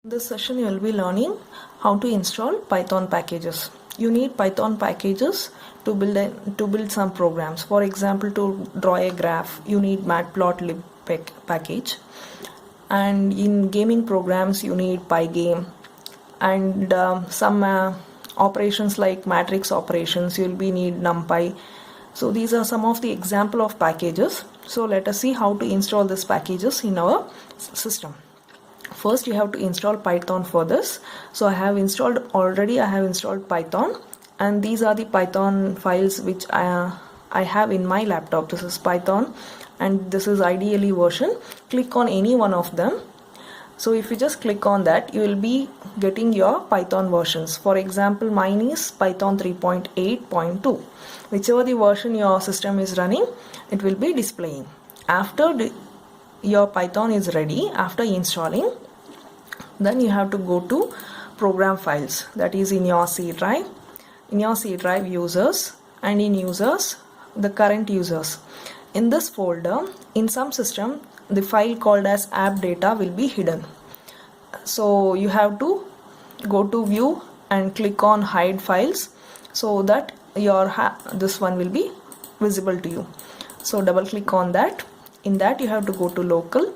In this session you will be learning how to install Python packages. You need Python packages to build some programs. For example, to draw a graph you need matplotlib package, and in gaming programs you need pygame, and some operations like matrix operations you will be need numpy. So these are some of the example of packages. So let us see how to install these packages in our system. First you have to install Python for this. So I have installed Python, and these are the Python files which I have in my laptop. This is Python and this is IDLE version. Click on any one of them. So if you just click on that, you will be getting your Python versions. For example, mine is Python 3.8.2. Whichever the version your system is running, it will be displaying. After your Python is ready, after installing, then you have to go to program files, that is in your C drive. In your C drive, users, and in users the current users. In this folder, in some system the file called as app data will be hidden. So you have to go to view and click on hide files, so that this one will be visible to you. So double click on that. In that you have to go to local,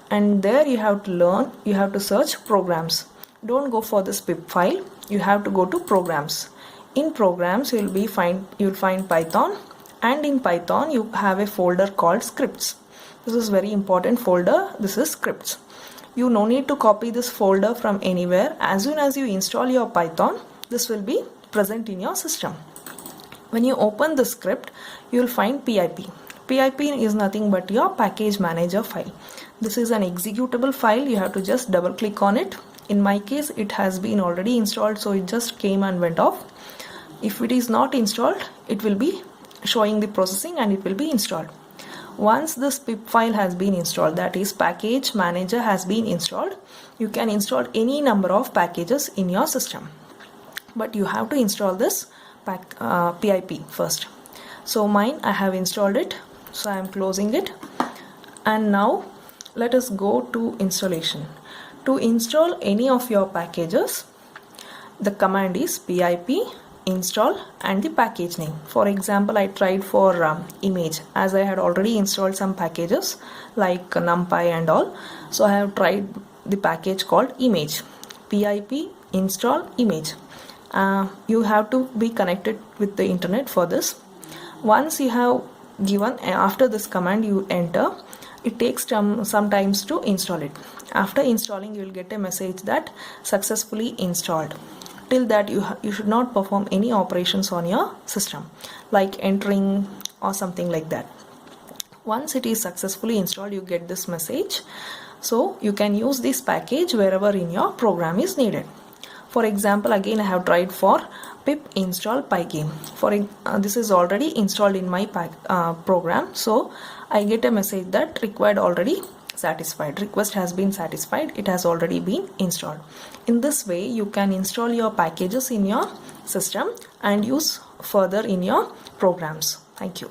and there you have to search programs. Don't go for this pip file, you have to go to programs. In programs you'll find Python, and in Python you have a folder called scripts. This is very important folder. This is scripts. You no need to copy this folder from anywhere. As soon as you install your Python, this will be present in your system. When you open the script, you will find PIP. PIP is nothing but your package manager file. This is an executable file. You have to just double click on it. In my case it has been already installed, so it just came and went off. If it is not installed, it will be showing the processing and it will be installed. Once this pip file has been installed, that is package manager has been installed, you can install any number of packages in your system, but you have to install this PIP first. So mine, I have installed it, so I am closing it. And now let us go to installation. To install any of your packages, the command is pip install and the package name. For example, I tried for image, as I had already installed some packages like numpy and all. So I have tried the package called image. Pip install image. You have to be connected with the internet for this. Once you have given, after this command you enter, it takes some times to install it. After installing, you will get a message that successfully installed. Till that you should not perform any operations on your system like entering or something like that. Once it is successfully installed, you get this message. So you can use this package wherever in your program is needed. For example, again I have tried for pip install pygame. This is already installed in my program, so I get a message that required already satisfied. Request has been satisfied. It has already been installed. In this way, you can install your packages in your system and use further in your programs. Thank you.